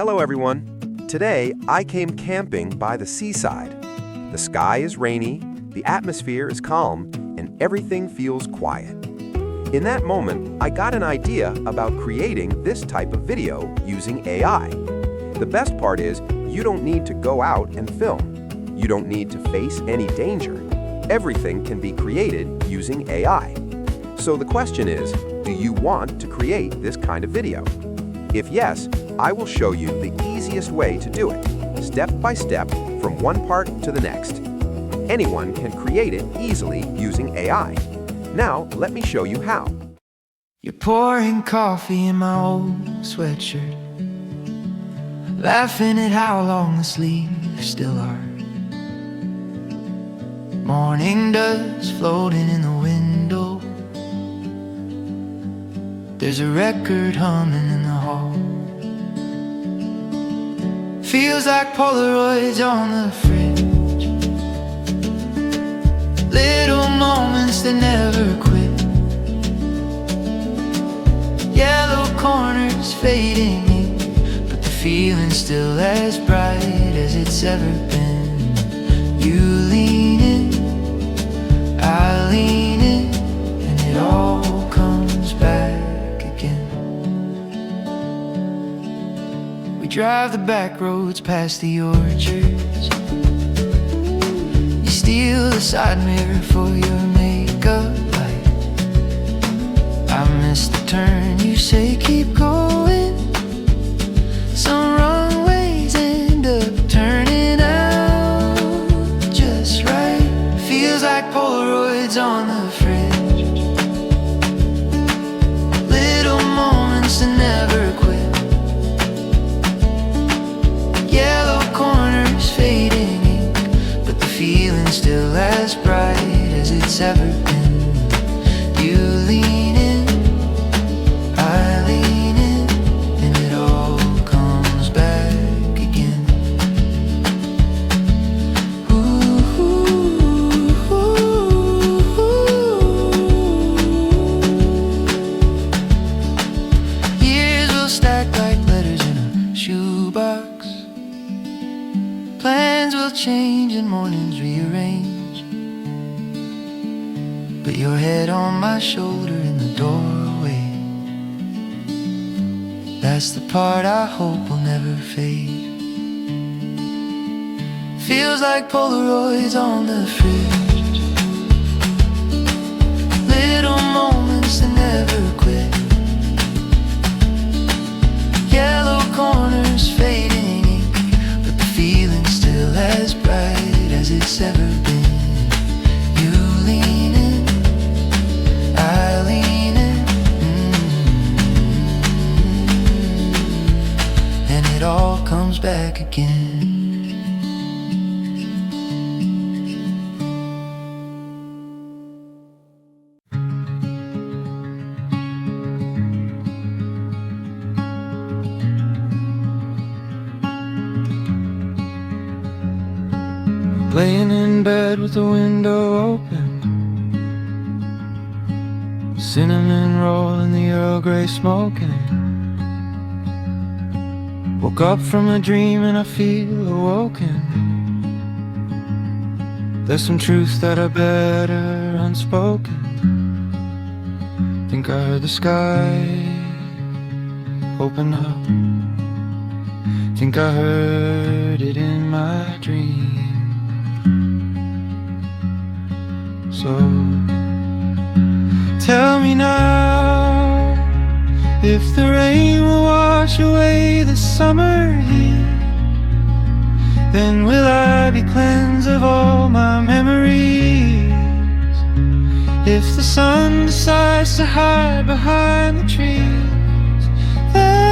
Hello everyone. Today I came camping by the seaside. The sky is rainy, the atmosphere is calm, and everything feels quiet. In that moment, I got an idea about creating this type of video using AI. The best part is, you don't need to go out and film. You don't need to face any danger. Everything can be created using AI. So the question is, do you want to create this kind of video? If yes, I will show you the easiest way to do it, step by step, from one part to the next. Anyone can create it easily using AI. Now, let me show you how. You're pouring coffee in my old sweatshirt, laughing at how long the sleeves still are. Morning dust floating in the window. There's a record humming in the hall. Feels like Polaroids on the fridge, little moments that never quit. Yellow corners fading in, but the feeling's still as bright as it's ever been. You lean in, I lean in, and it all comes back again. We drive the back roads past the orchards. You steal the side mirror for your makeup light. I missed the turn, you say keep going. Some wrong ways end up turning out just right. Feels like Polaroids on the fridge, little moments that never quit. Yellow corners fading ink, but the feeling's still as bright as it's ever been. You lean in, I lean in, and it all comes back again. Ooh, ooh, ooh. Years will stack like letters in a shoebox. Plans will change and mornings rearrange, but your head on my shoulder in the doorway, that's the part I hope will never fade. Feels like Polaroids on the fridge, little moments that never quit. Yellow corners fading ink, but the feeling's still as bright as it's ever been. You lean in, I lean in, and it all comes back again. Laying in bed with the window open, cinnamon roll and the Earl Grey smoking. Woke up from a dream and I feel awoken. There's some truths that are better unspoken. Think I heard the sky open up. Think I heard it in my dream. So tell me now, if the rain will wash away the summer heat, then will I be cleansed of all my memories? If the sun decides to hide behind the trees, then